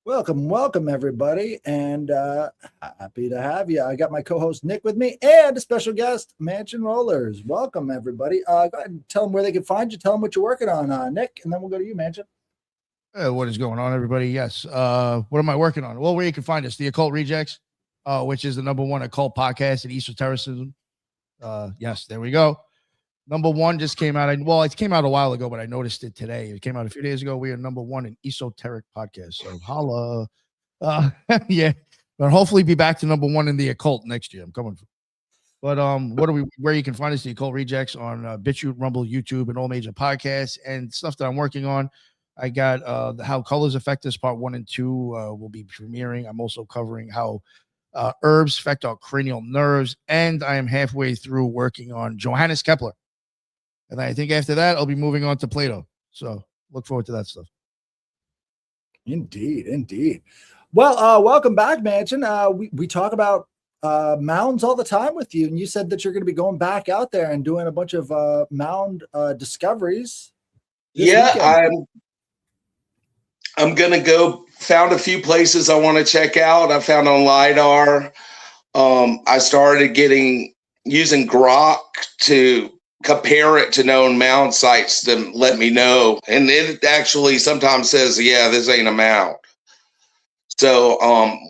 Welcome, everybody, and happy to have you. I got my co-host Nick with me, and a special guest, Mansion Rollers. Welcome, everybody. Go ahead and tell them where they can find you. Tell them what you're working on, Nick, and then we'll go to you, Mansion. What is going on, everybody? Yes. What am I working on? Well, where you can find us, the Occult Rejects, which is the #1 occult podcast in esotericism. Yes, there we go. #1 just came out. Well, it came out a while ago, but I noticed it today. It came out a few days ago. We are #1 in esoteric podcast. So holla. Yeah. But hopefully be back to #1 in the occult next year. I'm coming. But where you can find us, the Occult Rejects, on BitChute, Rumble, YouTube, and all major podcasts and stuff that I'm working on. I got How Colors Affect Us Part 1 and 2 will be premiering. I'm also covering how herbs affect our cranial nerves, and I am halfway through working on Johannes Kepler. And I think after that, I'll be moving on to Plato. So look forward to that stuff. Indeed. Well, welcome back, Mansion. We talk about mounds all the time with you, and you said that you're going to be going back out there and doing a bunch of mound discoveries. Yeah, I'm going to go. Found a few places I want to check out. I found on LiDAR. I started using Grok to compare it to known mound sites to let me know. And it actually sometimes says, yeah, this ain't a mound. So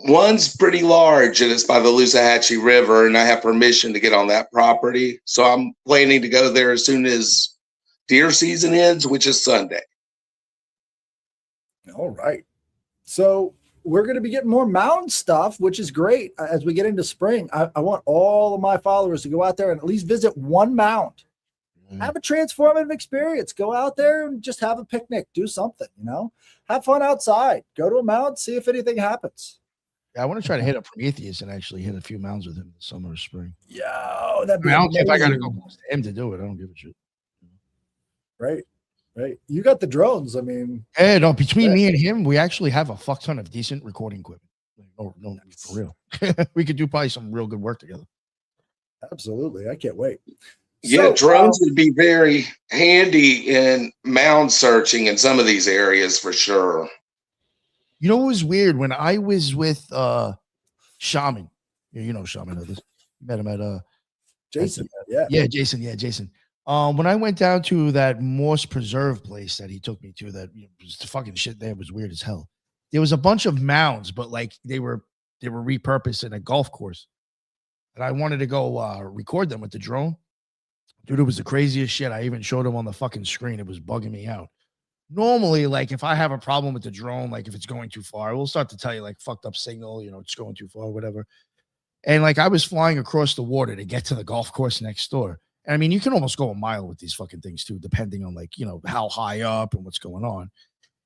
one's pretty large, and it's by the Loosahachie River, and I have permission to get on that property. So I'm planning to go there as soon as deer season ends, which is Sunday. All right. So we're going to be getting more mound stuff, which is great as we get into spring. I want all of my followers to go out there and at least visit one mound. Have a transformative experience. Go out there and just have a picnic. Do something, have fun outside. Go to a mound, see if anything happens. Yeah, I want to try to hit up Prometheus and actually hit a few mounds with him this summer or spring. Yo, that'd be I don't care if I got to go close to him to do it. I don't give a shit. Right. You got the drones. I mean, hey, no, between me and him, we actually have a fuck ton of decent recording equipment. No, for real. We could do probably some real good work together. Absolutely. I can't wait. Yeah, drones would be very handy in mound searching in some of these areas for sure. You know, it was weird when I was with Shaman. You know Shaman. You met him at Jason. Jason. When I went down to that Morse Preserve place that he took me to, that the fucking shit there was weird as hell. There was a bunch of mounds, but like they were repurposed in a golf course, and I wanted to go record them with the drone. Dude, it was the craziest shit. I even showed him on the fucking screen. It was bugging me out. Normally, like if I have a problem with the drone, like if it's going too far, we'll start to tell you like fucked up signal, it's going too far, whatever. And like I was flying across the water to get to the golf course next door. And I mean, you can almost go a mile with these fucking things too, depending on like, how high up and what's going on.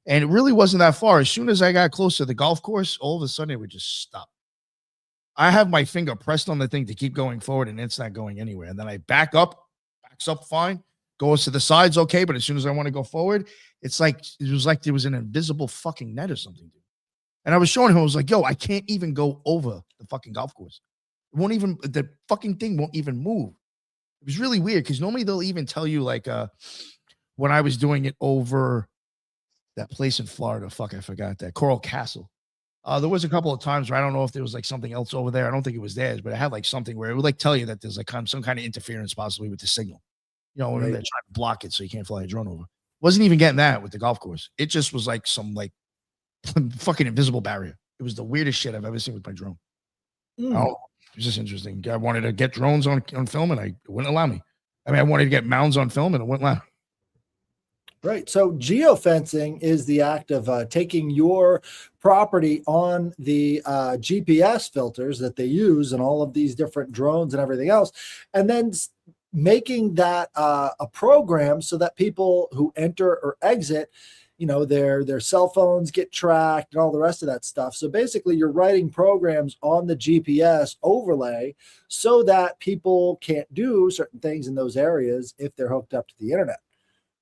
And it really wasn't that far. As soon as I got close to the golf course, all of a sudden it would just stop. I have my finger pressed on the thing to keep going forward, and it's not going anywhere. And then I backs up fine, goes to the sides okay, but as soon as I want to go forward, it was like there was an invisible fucking net or something. And I was showing him, I was like, yo, I can't even go over the fucking golf course. The fucking thing won't even move. It was really weird because normally they'll even tell you like when I was doing it over that place in Florida, I forgot that, Coral Castle. There was a couple of times where I don't know if there was like something else over there. I don't think it was theirs, but it had like something where it would like tell you that there's like some kind of interference possibly with the signal. When they're trying to block it so you can't fly a drone over. Wasn't even getting that with the golf course. It just was like some like fucking invisible barrier. It was the weirdest shit I've ever seen with my drone. Oh, it was just interesting. I wanted to get drones on film and it wouldn't allow me. I mean, I wanted to get mounds on film and it wouldn't allow. Right. So geofencing is the act of taking your property on the GPS filters that they use and all of these different drones and everything else, and then making that a program so that people who enter or exit, their cell phones get tracked and all the rest of that stuff. So basically you're writing programs on the GPS overlay so that people can't do certain things in those areas if they're hooked up to the internet,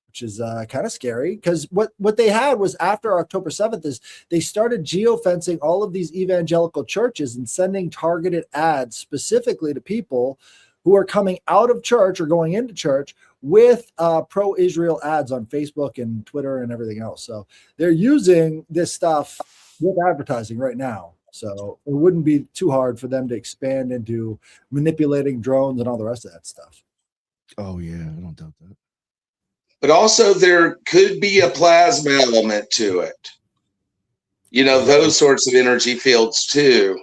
which is kind of scary because what they had was after October 7th is they started geofencing all of these evangelical churches and sending targeted ads specifically to people who are coming out of church or going into church with pro-Israel ads on Facebook and Twitter and everything else. So they're using this stuff with advertising right now. So it wouldn't be too hard for them to expand into manipulating drones and all the rest of that stuff. Oh yeah, I don't doubt that. But also there could be a plasma element to it. You know, those sorts of energy fields too.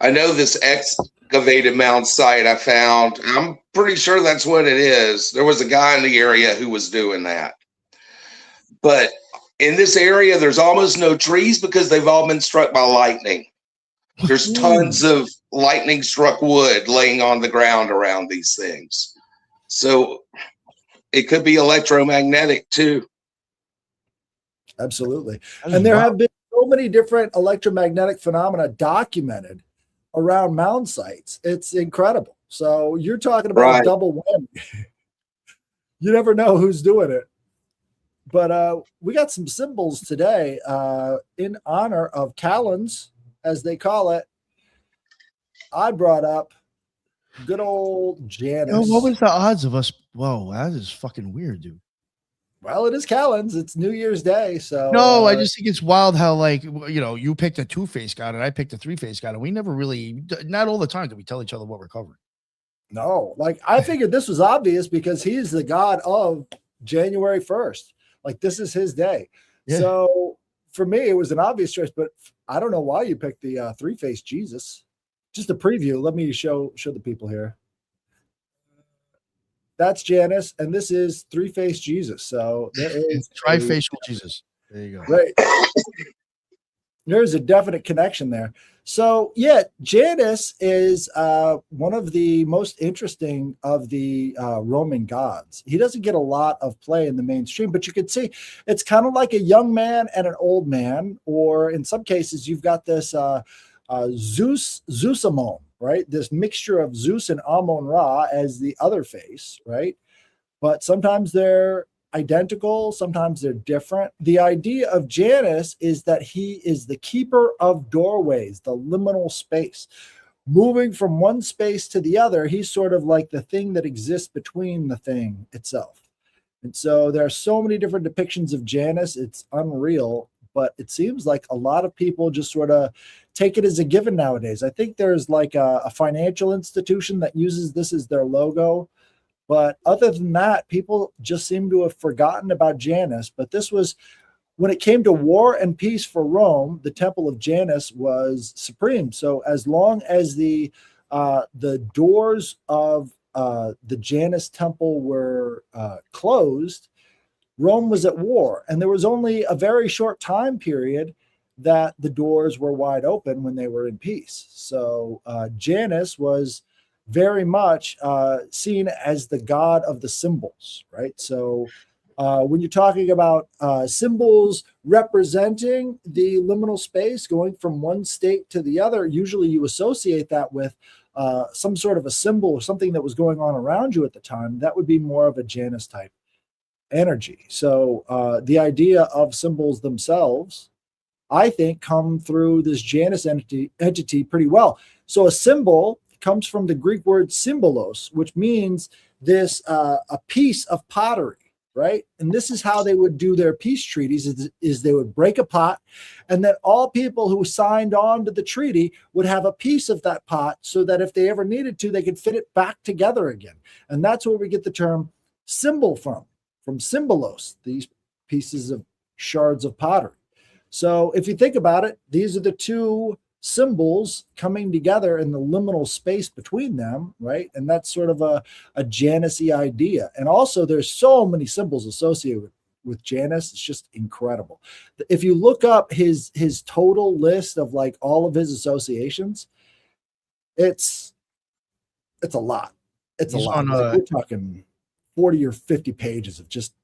I know this excavated mound site I found. I'm pretty sure that's what it is. There was a guy in the area who was doing that. But in this area, there's almost no trees because they've all been struck by lightning. There's tons of lightning struck wood laying on the ground around these things. So it could be electromagnetic too. Absolutely. And there have been so many different electromagnetic phenomena documented around mound sites. It's incredible. So you're talking about a double whammy. You never know who's doing it. But we got some symbols today in honor of Calends, as they call it. I brought up good old Janus. Yo, what was the odds of us? Whoa, that is fucking weird, dude. Well, it is Calends. It's New Year's Day. So no, I just think it's wild how, like, you know, you picked a 2-face god and I picked a 3-face god, and we never really, not all the time do we tell each other what we're covering. No, like I figured this was obvious because he's the god of January 1st. Like this is his day. Yeah. So for me, it was an obvious choice, but I don't know why you picked the 3-face Jesus. Just a preview. Let me show the people here. That's Janus, and this is 3-face Jesus. So there is trifacial Jesus. There you go. Right. There's a definite connection there. So yeah, Janus is one of the most interesting of the Roman gods. He doesn't get a lot of play in the mainstream, but you can see it's kind of like a young man and an old man, or in some cases you've got this Zeus-Amon, right? This mixture of Zeus and Amon-Ra as the other face, right? But sometimes they're identical, sometimes they're different. The idea of Janus is that he is the keeper of doorways, the liminal space. Moving from one space to the other, he's sort of like the thing that exists between the thing itself. And so there are so many different depictions of Janus, it's unreal, but it seems like a lot of people just sort of take it as a given nowadays. I think there's like a financial institution that uses this as their logo. But other than that, people just seem to have forgotten about Janus. But this was, when it came to war and peace for Rome, the temple of Janus was supreme. So as long as the doors of the Janus temple were closed, Rome was at war. And there was only a very short time period that the doors were wide open when they were in peace. So Janus was very much seen as the god of the symbols, right? So when you're talking about symbols representing the liminal space, going from one state to the other, usually you associate that with some sort of a symbol or something that was going on around you at the time. That would be more of a Janus type energy. So the idea of symbols themselves, I think, come through this Janus entity pretty well. So a symbol comes from the Greek word symbolos, which means this a piece of pottery, right? And this is how they would do their peace treaties, is they would break a pot, and then all people who signed on to the treaty would have a piece of that pot so that if they ever needed to, they could fit it back together again. And that's where we get the term symbol from symbolos, these pieces of shards of pottery. So if you think about it, these are the two symbols coming together in the liminal space between them, right? And that's sort of a Janus-y idea. And also there's so many symbols associated with Janus. It's just incredible. If you look up his total list of like all of his associations, it's a lot. It's a lot. Like we're talking 40 or 50 pages of just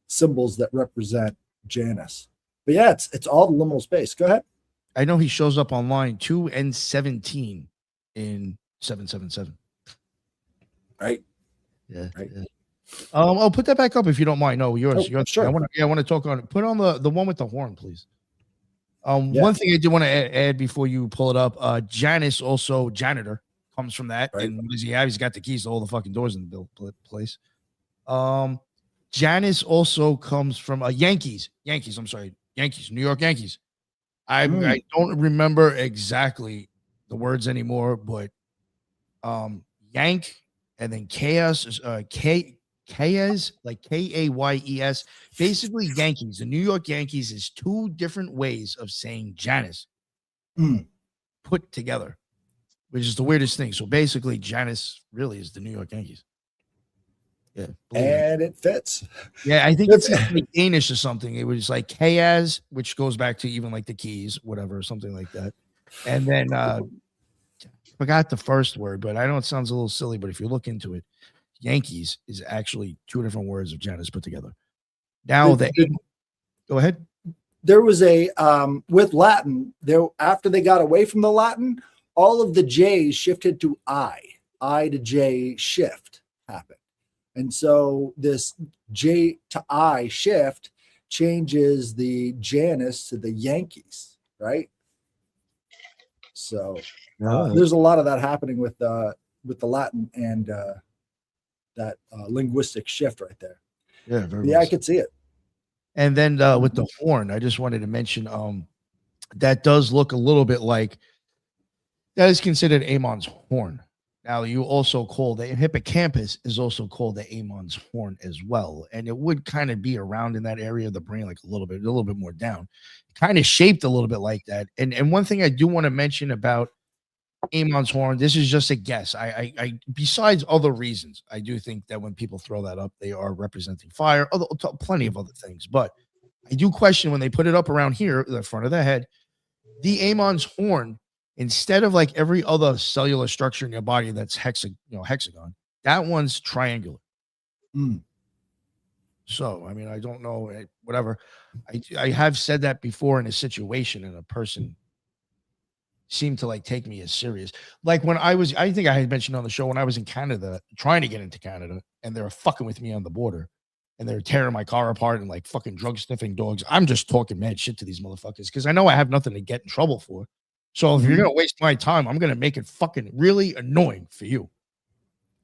symbols that represent Janus. But yeah, it's all the liminal space. Go ahead. I know he shows up online 2 and 17 in 777. Right. Yeah. Right. Yeah. I'll put that back up if you don't mind. No, yours. Sure. I want to talk on it. Put on the one with the horn, please. One thing I do want to add before you pull it up. Janus, also janitor, comes from that. Right. And what does he have? He's got the keys to all the fucking doors in the place. Janus also comes from Yankees. I'm sorry, Yankees, New York Yankees. I don't remember exactly the words anymore, but Yank and then Chaos is Kayes, like Kayes. Basically, Yankees. The New York Yankees is two different ways of saying Janice put together, which is the weirdest thing. So basically, Janice really is the New York Yankees. Yeah, and it fits. Yeah, I think it's like Danish or something. It was like Kayas, which goes back to even like the keys, whatever, something like that. And then forgot the first word, but I know it sounds a little silly, but if you look into it, Yankees is actually two different words of Janice put together. Now go ahead. There was a with Latin there after they got away from the Latin, all of the J's shifted to I to J shift happened. And so this J to I shift changes the Janice to the Yankees, right? So there's a lot of that happening with the Latin and that linguistic shift right there. Yeah, very I could see it. And then with the horn, I just wanted to mention that does look a little bit like that is considered Amon's horn. Now, you also call the hippocampus is also called the Amon's horn as well. And it would kind of be around in that area of the brain, like a little bit more down, kind of shaped a little bit like that. And one thing I do want to mention about Amon's horn, this is just a guess. I besides other reasons, I do think that when people throw that up, they are representing fire, plenty of other things. But I do question when they put it up around here, the front of the head, the Amon's horn, instead of like every other cellular structure in your body that's hexagon, that one's triangular. So, I mean, I don't know, whatever. I have said that before in a situation, and a person seemed to like take me as serious. Like when I think I had mentioned on the show when I was in Canada, trying to get into Canada, and they were fucking with me on the border, and they were tearing my car apart and like fucking drug sniffing dogs. I'm just talking mad shit to these motherfuckers because I know I have nothing to get in trouble for. So if you're going to waste my time, I'm going to make it fucking really annoying for you.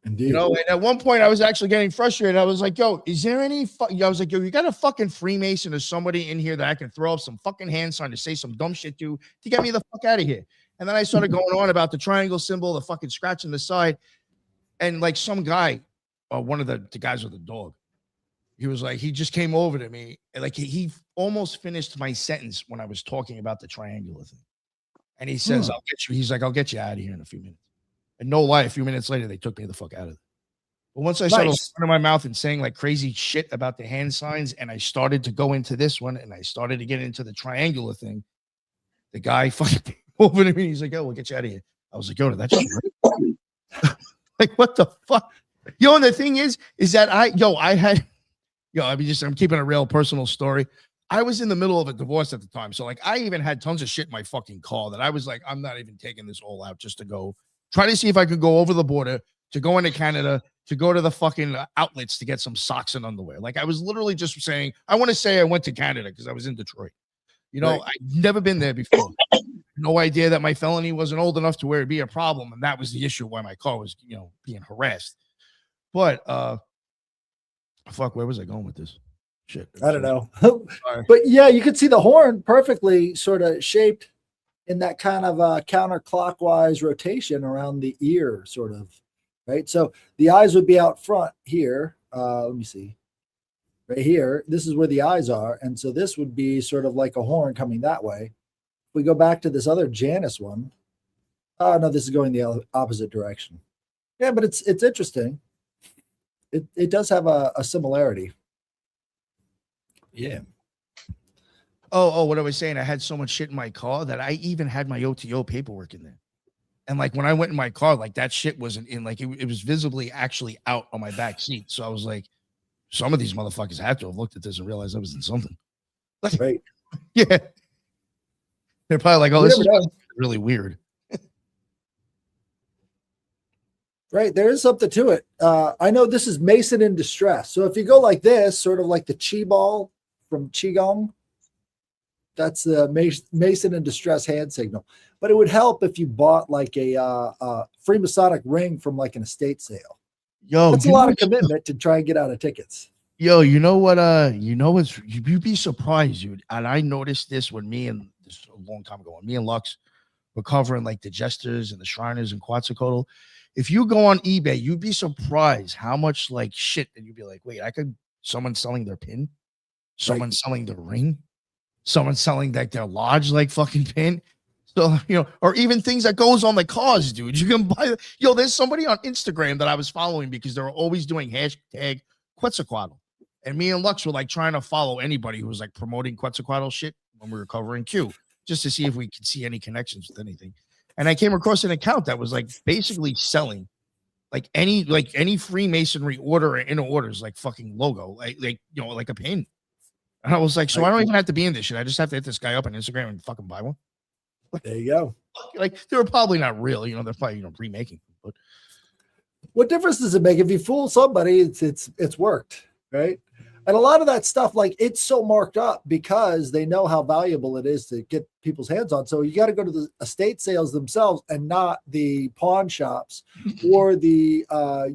Indeed. You know, and at one point I was actually getting frustrated. I was like, yo, is there any, I was like, yo, you got a fucking Freemason or somebody in here that I can throw up some fucking hand sign to say some dumb shit to get me the fuck out of here. And then I started going on about the triangle symbol, the fucking scratch on the side. And like some guy, one of the guys with the dog, he was like, he just came over to me. And like he almost finished my sentence when I was talking about the triangular thing. And he says, I'll get you. He's like, I'll get you out of here in a few minutes. And no lie, a few minutes later, they took me the fuck out of it. But once I started running my mouth and saying like crazy shit about the hand signs, and I started to go into this one, and I started to get into the triangular thing, the guy fucking came over to me. He's like, "Oh, we'll get you out of here." I was like, "Yo, that's right." Like, what the fuck? Yo, and the thing is that I'm keeping a real personal story. I was in the middle of a divorce at the time. So like I even had tons of shit in my fucking car that I was like, I'm not even taking this all out just to go try to see if I could go over the border, to go into Canada, to go to the fucking outlets to get some socks and underwear. Like I was literally just saying, I want to say I went to Canada because I was in Detroit. You know, right. I've never been there before. No idea that my felony wasn't old enough to where it'd be a problem. And that was the issue why my car was, being harassed. But fuck, where was I going with this? Shit. I don't know. But yeah, you could see the horn perfectly sort of shaped in that kind of counterclockwise rotation around the ear, sort of, right? So the eyes would be out front here. Let me see. Right here, this is where the eyes are. And so this would be sort of like a horn coming that way. If we go back to this other Janus one. Oh, no, this is going the opposite direction. Yeah, but it's interesting. It does have a similarity. Yeah. Oh, what I was saying, I had so much shit in my car that I even had my OTO paperwork in there. And like when I went in my car, like that shit wasn't in, like it was visibly actually out on my back seat. So I was like, some of these motherfuckers had to have looked at this and realized I was in something. Like, right. Yeah. They're probably like, oh, this is really weird. Right. There is something to it. I know this is Mason in distress. So if you go like this, sort of like the Chi ball from Qigong, that's the Mason in distress hand signal. But it would help if you bought like a Freemasonic ring from like an estate sale. Yo, that's a lot of commitment to try and get out of tickets. Yo, you know what? You'd be surprised, dude. And I noticed this when me and this a long time ago. And me and Lux were covering like the Jesters and the Shriners and Quetzalcoatl. If you go on eBay, you'd be surprised how much like shit, and you'd be like, wait, someone's selling their pin, someone's selling their ring, someone's selling like their lodge like fucking pin. So, or even things that goes on the cars, dude. You can buy, there's somebody on Instagram that I was following because they were always doing hashtag Quetzalcoatl. And me and Lux were like trying to follow anybody who was like promoting Quetzalcoatl shit when we were covering Q, just to see if we could see any connections with anything. And I came across an account that was like basically selling like any Freemasonry order or inner orders, like fucking logo, like a pin. And I was like, so I don't even have to be in this shit. I just have to hit this guy up on Instagram and fucking buy one. There you go. Like they were probably not real, they're probably remaking. But what difference does it make if you fool somebody? It's worked, right? And a lot of that stuff, like it's so marked up because they know how valuable it is to get people's hands on. So you got to go to the estate sales themselves and not the pawn shops or the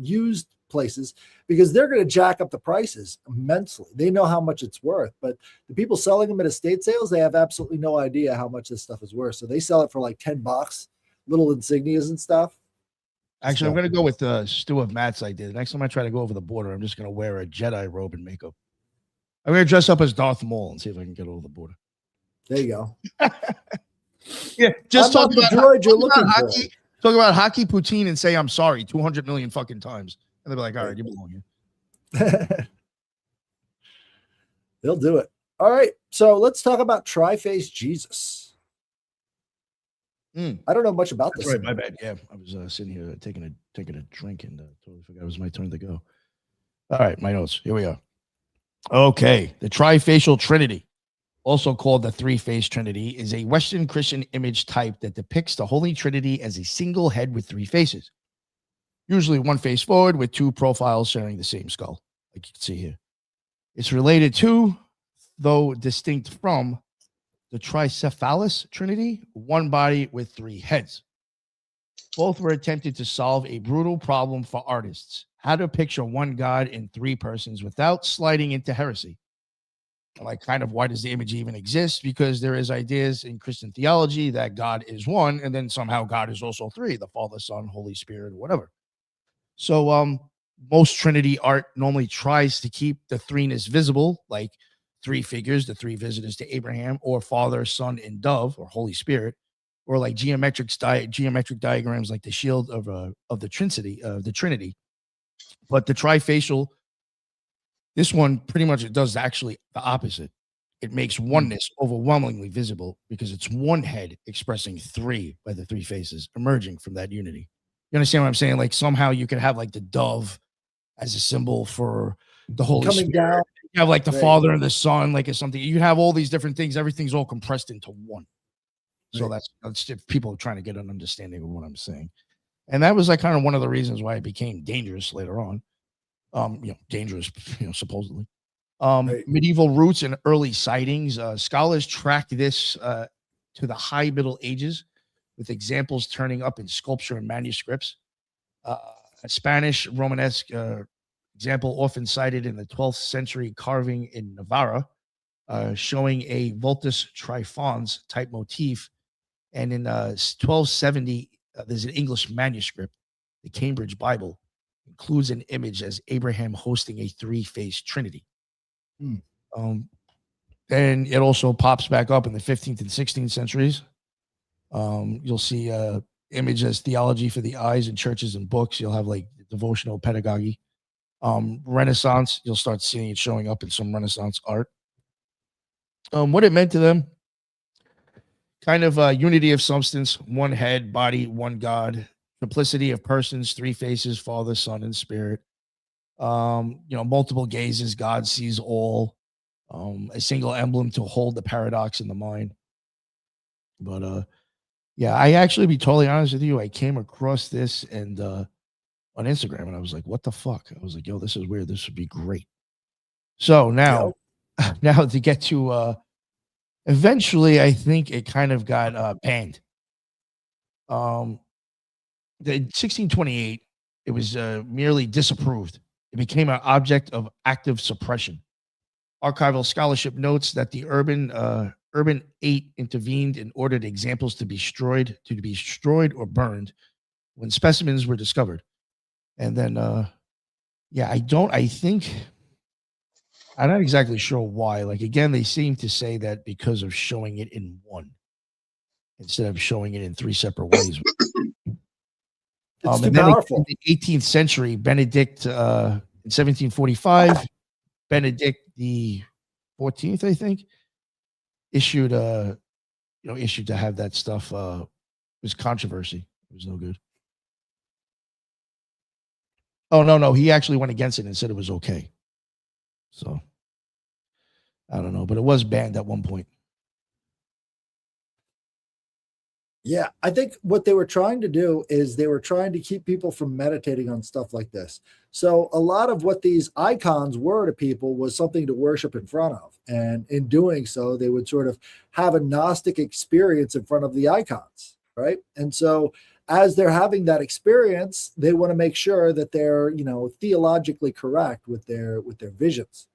used places, because they're going to jack up the prices immensely. They know how much it's worth, but the people selling them at estate sales, they have absolutely no idea how much this stuff is worth. So they sell it for like $10, little insignias and stuff. Actually, I'm going to go with the Stu of Matt's idea. Next time I try to go over the border, I'm just going to wear a Jedi robe and makeup. I'm going to dress up as Darth Maul and see if I can get over the border. There you go. Yeah, just talk about droid you're looking for. Talk about hockey poutine and say I'm sorry 200 million fucking times. And they'll be like, all right, you belong here. They'll do it. All right. So let's talk about Tri-Face Jesus. I don't know much about this. Right, my bad. Yeah, I was sitting here taking a drink and totally forgot it was my turn to go. All right, my notes. Here we are. Okay. The trifacial trinity, also called the three-face trinity, is a Western Christian image type that depicts the Holy Trinity as a single head with three faces. Usually one face forward with two profiles sharing the same skull, like you can see here. It's related to, though distinct from, the tricephalous trinity, one body with three heads. Both were attempted to solve a brutal problem for artists: how to picture one God in three persons without sliding into heresy. Like, kind of, why does the image even exist? Because there is ideas in Christian theology that God is one, and then somehow God is also three: the Father, Son, Holy Spirit, or whatever. So most Trinity art normally tries to keep the threeness visible, like three figures, the three visitors to Abraham, or Father, Son, and Dove, or Holy Spirit, or like geometric diagrams like the shield of the Trinity. But the trifacial, this one pretty much it does actually the opposite. It makes oneness overwhelmingly visible because it's one head expressing three by the three faces emerging from that unity. You understand what I'm saying? Like somehow you could have like the dove as a symbol for the Holy Spirit. Down. You have like the Father and the Son, like it's something. You have all these different things. Everything's all compressed into one. So that's if people are trying to get an understanding of what I'm saying. And that was like kind of one of the reasons why it became dangerous later on. Dangerous, supposedly. Medieval roots and early sightings. Scholars track this to the high Middle Ages, with examples turning up in sculpture and manuscripts. A Spanish Romanesque example often cited in the 12th century carving in Navarra, showing a Vultus trifons type motif. And in 1270, there's an English manuscript, the Cambridge Bible, includes an image as Abraham hosting a three-faced trinity. And it also pops back up in the 15th and 16th centuries. You'll see image as theology for the eyes in churches and books. You'll have like devotional pedagogy. Renaissance, you'll start seeing it showing up in some Renaissance art. What it meant to them, kind of unity of substance, one head, body, one God, simplicity of persons, three faces, Father, Son, and Spirit. Multiple gazes, God sees all. A single emblem to hold the paradox in the mind. But yeah, I actually, be totally honest with you, I came across this and on Instagram, and I was like, what the fuck? I was like, yo, this is weird. This would be great. So now to get to eventually, I think it kind of got banned. In 1628, it was merely disapproved. It became an object of active suppression. Archival scholarship notes that the urban Urban 8 intervened and ordered examples to be destroyed or burned when specimens were discovered. And then, I'm not exactly sure why. Like, again, they seem to say that because of showing it in one instead of showing it in three separate ways. It's too and then powerful. in the 18th century, Benedict, in 1745, Benedict the 14th, I think, issued to have that stuff. It was controversy. It was no good. Oh, no. He actually went against it and said it was okay. So I don't know, but it was banned at one point. Yeah, I think what they were trying to do is they were trying to keep people from meditating on stuff like this. So a lot of what these icons were to people was something to worship in front of. And in doing so, they would sort of have a Gnostic experience in front of the icons, right? And so as they're having that experience, they want to make sure that they're, theologically correct with their visions,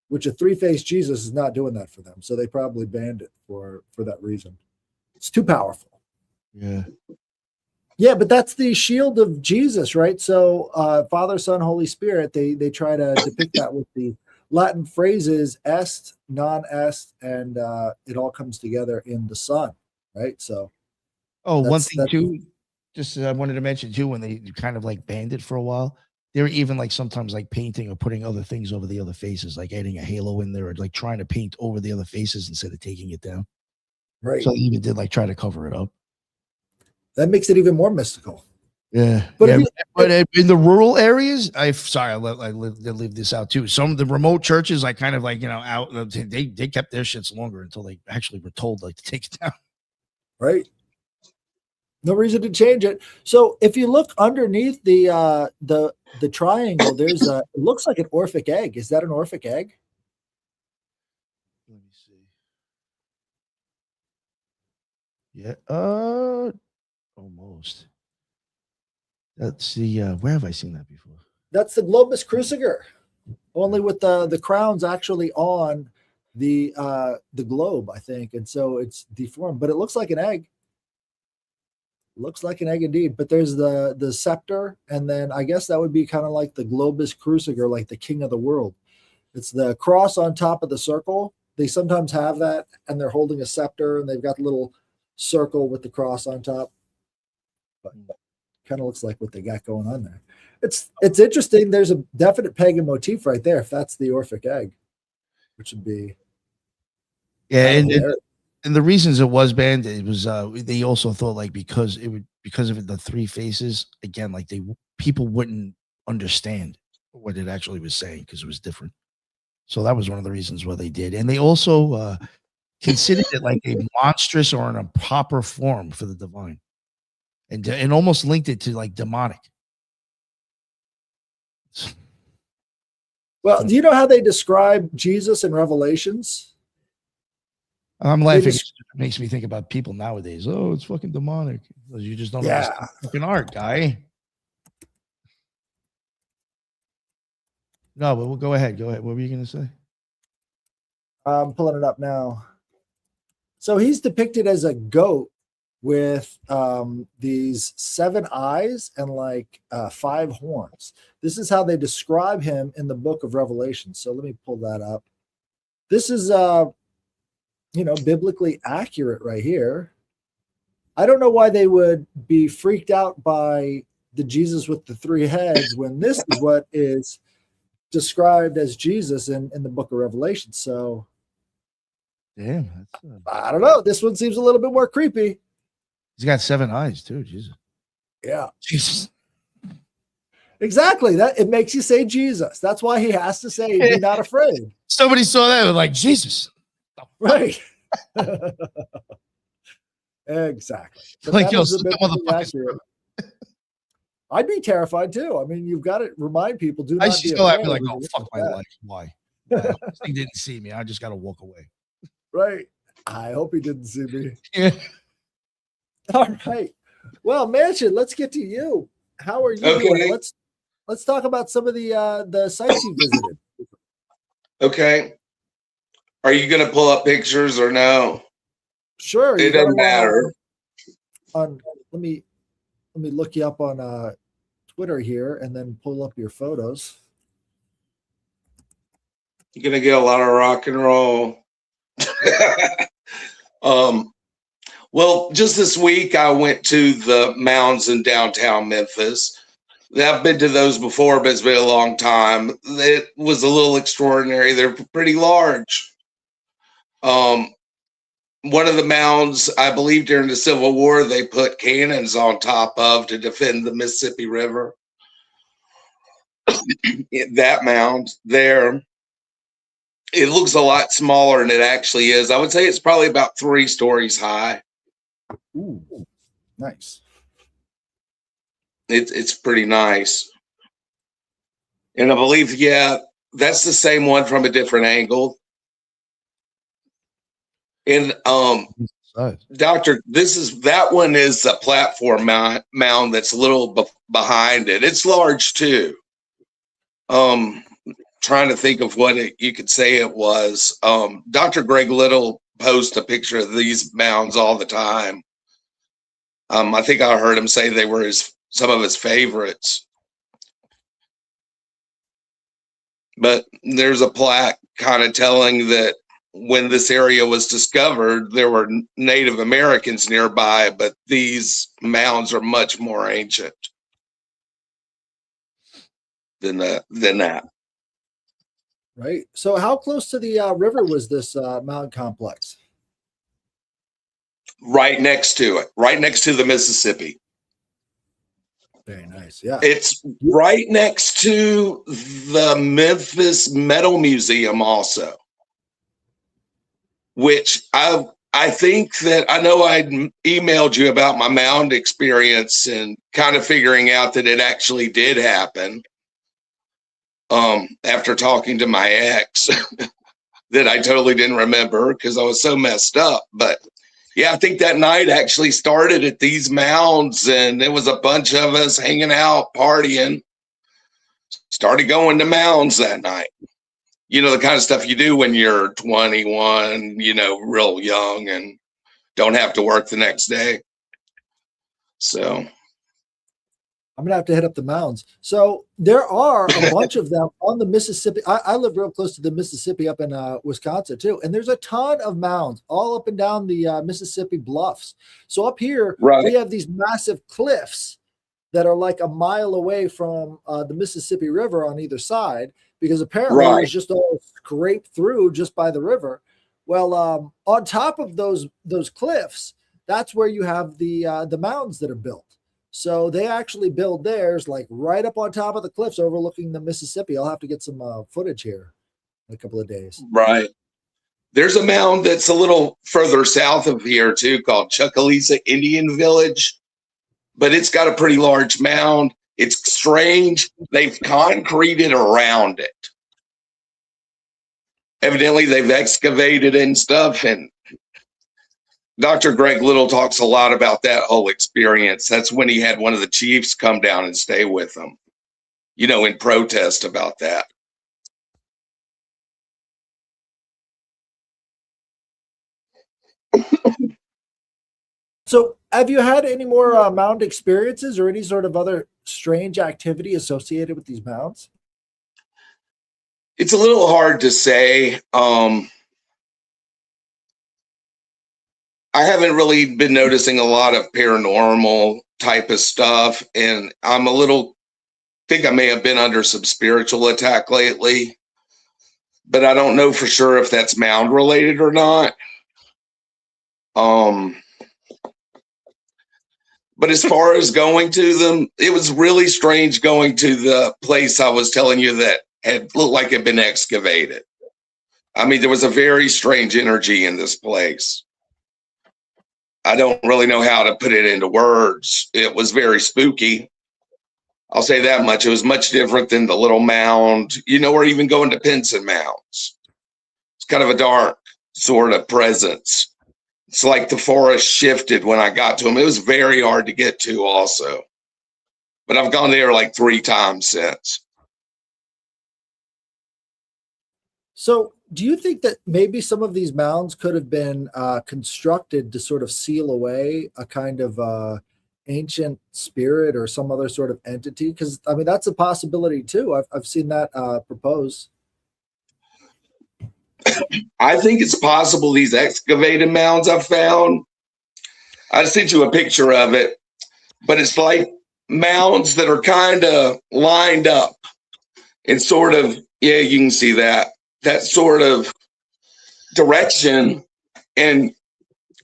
which a three-faced Jesus is not doing that for them. So they probably banned it for that reason. It's too powerful. Yeah. Yeah, but that's the shield of Jesus, right? So Father, Son, Holy Spirit, they try to depict that with the Latin phrases est, non est, and it all comes together in the Son, right? So one thing too, just I wanted to mention too, when they kind of like banned it for a while, they were even like sometimes like painting or putting other things over the other faces, like adding a halo in there or like trying to paint over the other faces instead of taking it down. Right. So they even did like try to cover it up. That makes it even more mystical. Yeah. But in the rural areas, I leave this out too. Some of the remote churches, I kind of like, out, they kept their shits longer until they actually were told like to take it down. Right. No reason to change it. So if you look underneath the triangle, there's it looks like an Orphic egg. Is that an Orphic egg? Let me see. Yeah. Almost. That's the where have I seen that before? That's the Globus Cruciger, only with the crowns actually on the globe, I think, and so it's deformed. But it looks like an egg. Looks like an egg indeed. But there's the scepter, and then I guess that would be kind of like the Globus Cruciger, like the king of the world. It's the cross on top of the circle. They sometimes have that, and they're holding a scepter, and they've got the little circle with the cross on top. But kind of looks like what they got going on there. It's interesting. There's a definite pagan motif right there, if that's the Orphic egg, which would be and the reasons it was banned, it was they also thought like because of the three faces, again, like people wouldn't understand what it actually was saying because it was different. So that was one of the reasons why they did. And they also considered it like a monstrous or an improper form for the divine. And almost linked it to like demonic. Well, do you know how they describe Jesus in Revelations? I'm laughing. It makes me think about people nowadays. Oh, it's fucking demonic. You just don't understand fucking art, guy. No, but we'll go ahead. Go ahead. What were you going to say? I'm pulling it up now. So he's depicted as a goat with these 7 eyes and like 5 horns. This is how they describe him in the book of Revelation. So let me pull that up. This is biblically accurate right here. I don't know why they would be freaked out by the Jesus with the 3 heads when this is what is described as Jesus in the book of Revelation. So damn, I don't know. This one seems a little bit more creepy. He's got 7 eyes too. Jesus. Yeah. Jesus. Exactly. That it makes you say Jesus. That's why he has to say, "Be not afraid." Somebody saw that and like Jesus. Right. Exactly. But like, yo, I'd be terrified too. I mean, you've got to remind people. Do not. I still have to be like, oh fuck my life. Why? He didn't see me. I just got to walk away. Right. I hope he didn't see me. Yeah. All right. Well, Mansion, let's get to you. How are you doing? Let's talk about some of the sites you visited. Okay. Are you going to pull up pictures or no? Sure. It doesn't matter. On let me look you up on Twitter here and then pull up your photos. You're going to get a lot of rock and roll. Well, just this week I went to the mounds in downtown Memphis. I've been to those before, but it's been a long time. It was a little extraordinary. They're pretty large. One of the mounds, I believe during the Civil War, they put cannons on top of to defend the Mississippi River. That mound there, it looks a lot smaller than it actually is. I would say it's probably about 3 stories high. Ooh, nice. It's pretty nice. And I believe, yeah, that's the same one from a different angle. And Doctor, that one is a platform mound that's a little behind it. It's large too. Trying to think of what you could say it was. Dr. Greg Little posts a picture of these mounds all the time. I think I heard him say they were some of his favorites. But there's a plaque kind of telling that when this area was discovered, there were Native Americans nearby, but these mounds are much more ancient than that. Right. So how close to the river was this mound complex? Right next to it, right next to the Mississippi. Very nice. Yeah. It's right next to the Memphis Metal Museum also, which I think that I know I emailed you about my mound experience and kind of figuring out that it actually did happen. After talking to my ex that I totally didn't remember because I was so messed up. But yeah, I think that night actually started at these mounds, and it was a bunch of us hanging out, partying. Started going to mounds that night. You know, the kind of stuff you do when you're 21, you know, real young and don't have to work the next day. So I'm gonna have to hit up the mounds. So there are a bunch of them on the Mississippi. I live real close to the Mississippi up in Wisconsin too, and there's a ton of mounds all up and down the Mississippi bluffs. So up here, we have these massive cliffs that are like a mile away from the Mississippi River on either side, because apparently it was just all scraped through just by the river. Well, on top of those cliffs, that's where you have the mounds that are built. So they actually build theirs like right up on top of the cliffs overlooking the Mississippi. I'll have to get some footage here in a couple of days. Right. There's a mound that's a little further south of here too called Chucalissa Indian Village, but it's got a pretty large mound. It's strange. They've concreted around it. Evidently they've excavated and stuff, and Dr. Greg Little talks a lot about that whole experience. That's when he had one of the chiefs come down and stay with him, you know, in protest about that. So have you had any more mound experiences or any sort of other strange activity associated with these mounds? It's a little hard to say. I haven't really been noticing a lot of paranormal type of stuff, and think I may have been under some spiritual attack lately, but I don't know for sure if that's mound related or not. But as far as going to them, it was really strange going to the place I was telling you that had looked like it had been excavated. I mean, there was a very strange energy in this place. I don't really know how to put it into words. It was very spooky. I'll say that much. It was much different than the little mound, you know, or even going to Pinson Mounds. It's kind of a dark sort of presence. It's like the forest shifted when I got to them. It was very hard to get to also. But I've gone there like 3 times since. So, do you think that maybe some of these mounds could have been constructed to sort of seal away a kind of ancient spirit or some other sort of entity? Because I mean, that's a possibility too. I've seen that proposed. I think it's possible these excavated mounds I found. I sent you a picture of it, but it's like mounds that are kind of lined up and sort of, yeah, you can see that sort of direction. And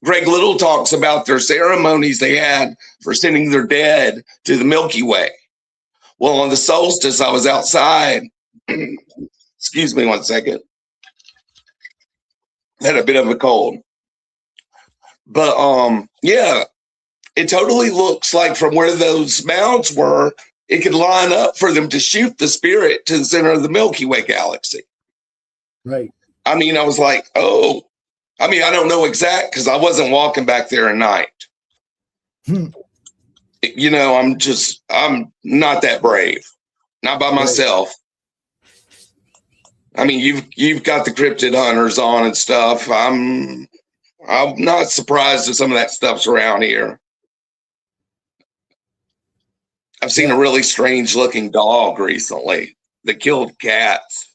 Greg Little talks about their ceremonies they had for sending their dead to the Milky Way. Well, on the solstice, I was outside. Excuse me one second. Had a bit of a cold. But yeah, it totally looks like from where those mounds were, it could line up for them to shoot the spirit to the center of the Milky Way galaxy. Right. I mean, I was like, oh, I mean, I don't know exact because I wasn't walking back there at night. You know, I'm not that brave, not by myself. I mean, you've got the cryptid hunters on and stuff. I'm not surprised if some of that stuff's around here. I've seen a really strange looking dog recently that killed cats.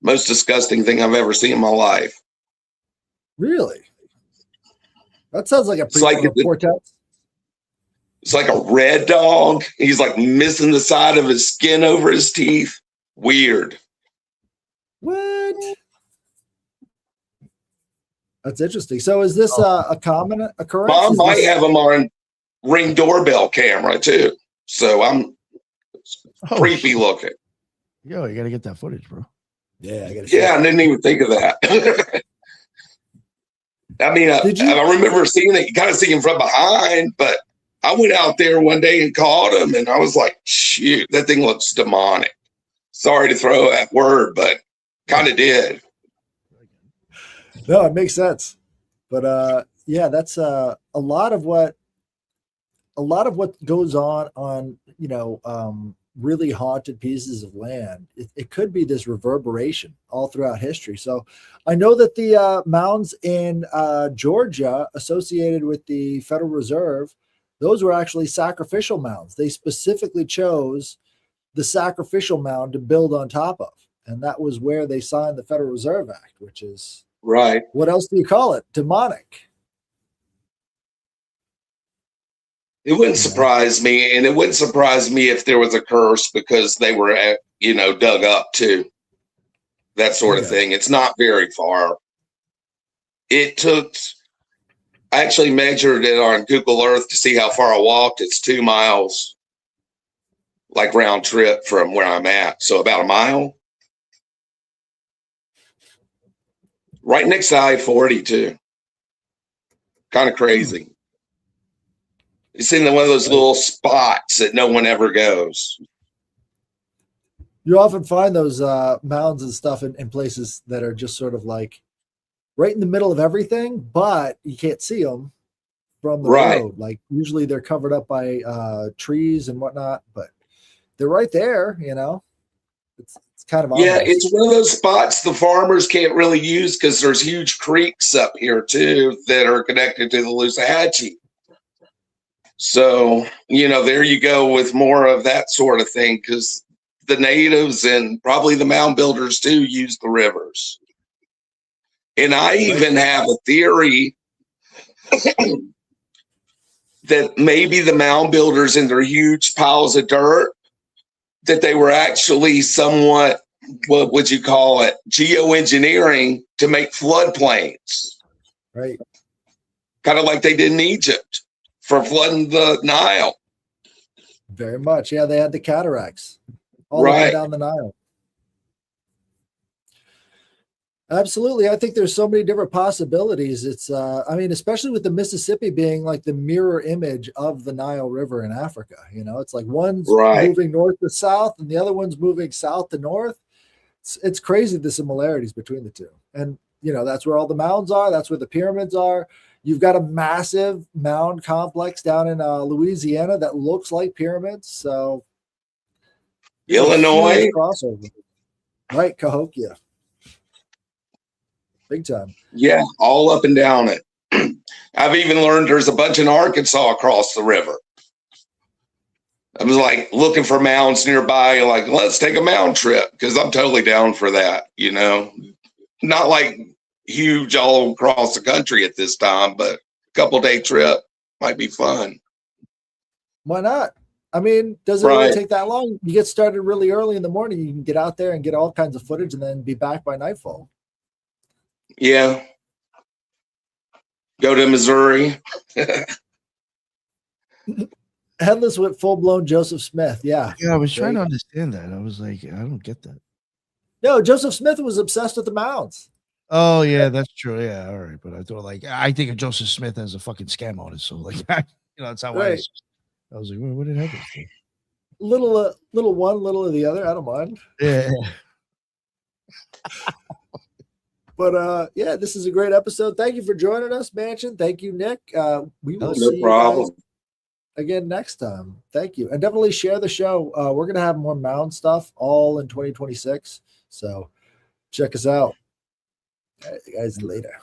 Most disgusting thing I've ever seen in my life. Really? That sounds like a portent. It's like a red dog. He's like missing the side of his skin over his teeth. Weird. What? That's interesting. So is this a common occurrence? Mom might have them on Ring doorbell camera too. So I'm creepy looking. Yo, you got to get that footage, bro. Yeah, I got. Yeah, I didn't even think of that. I mean, I remember seeing it. You kind of see him from behind, but I went out there one day and caught him, and I was like, "Shoot, that thing looks demonic." Sorry to throw that word, but kind of did. No, it makes sense. But yeah, that's a lot of what goes on really haunted pieces of land. It could be this reverberation all throughout history. So I know that the mounds in Georgia associated with the Federal Reserve, those were actually sacrificial mounds. They specifically chose the sacrificial mound to build on top of. And that was where they signed the Federal Reserve Act, which is right. What else do you call it? Demonic. It wouldn't surprise me, and it wouldn't surprise me if there was a curse because they were, dug up too. That sort of thing. It's not very far. I actually measured it on Google Earth to see how far I walked. It's 2 miles, like round trip from where I'm at. So about a mile. Right next to I-40 too. Kind of crazy. It's in one of those little spots that no one ever goes. You often find those mounds and stuff in places that are just sort of like right in the middle of everything, but you can't see them from the road. Like usually they're covered up by trees and whatnot, but they're right there, It's kind of obvious. It's one of those spots the farmers can't really use because there's huge creeks up here too that are connected to the Loosahachie. So, there you go with more of that sort of thing because the natives and probably the mound builders too use the rivers. And I even have a theory that maybe the mound builders in their huge piles of dirt, that they were actually somewhat, what would you call it, geoengineering to make floodplains. Right. Kind of like they did in Egypt for flooding the Nile. Very much. Yeah, they had the cataracts all the way down the Nile. Absolutely. I think there's so many different possibilities. It's, especially with the Mississippi being like the mirror image of the Nile River in Africa. It's like one's moving north to south and the other one's moving south to north. It's crazy the similarities between the two. And, that's where all the mounds are. That's where the pyramids are. You've got a massive mound complex down in Louisiana that looks like pyramids. So, Illinois. Crossover. Right, Cahokia. big time. Yeah, all up and down it. I've even learned there's a bunch in Arkansas across the river. I was like looking for mounds nearby, like, let's take a mound trip because I'm totally down for that, you know. Not like huge all across the country at this time, but a couple-day trip might be fun. Why not? I mean, doesn't really take that long. You get started really early in the morning. You can get out there and get all kinds of footage and then be back by nightfall. Yeah. Go to Missouri. Headless with full-blown Joseph Smith. Yeah. Yeah, I was trying to understand that. I was like, I don't get that. No, Joseph Smith was obsessed with the mounds. Oh, yeah, that's true. Yeah, all right. But I thought, like, I think of Joseph Smith as a fucking scam artist. So, like, that's how I was like, what did Headless do? Little one, little of the other. I don't mind. Yeah. But yeah, this is a great episode. Thank you for joining us, Mansion. Thank you, Nick. We will see you guys again next time. Thank you. And definitely share the show. We're going to have more mound stuff all in 2026. So check us out. All right, guys, later.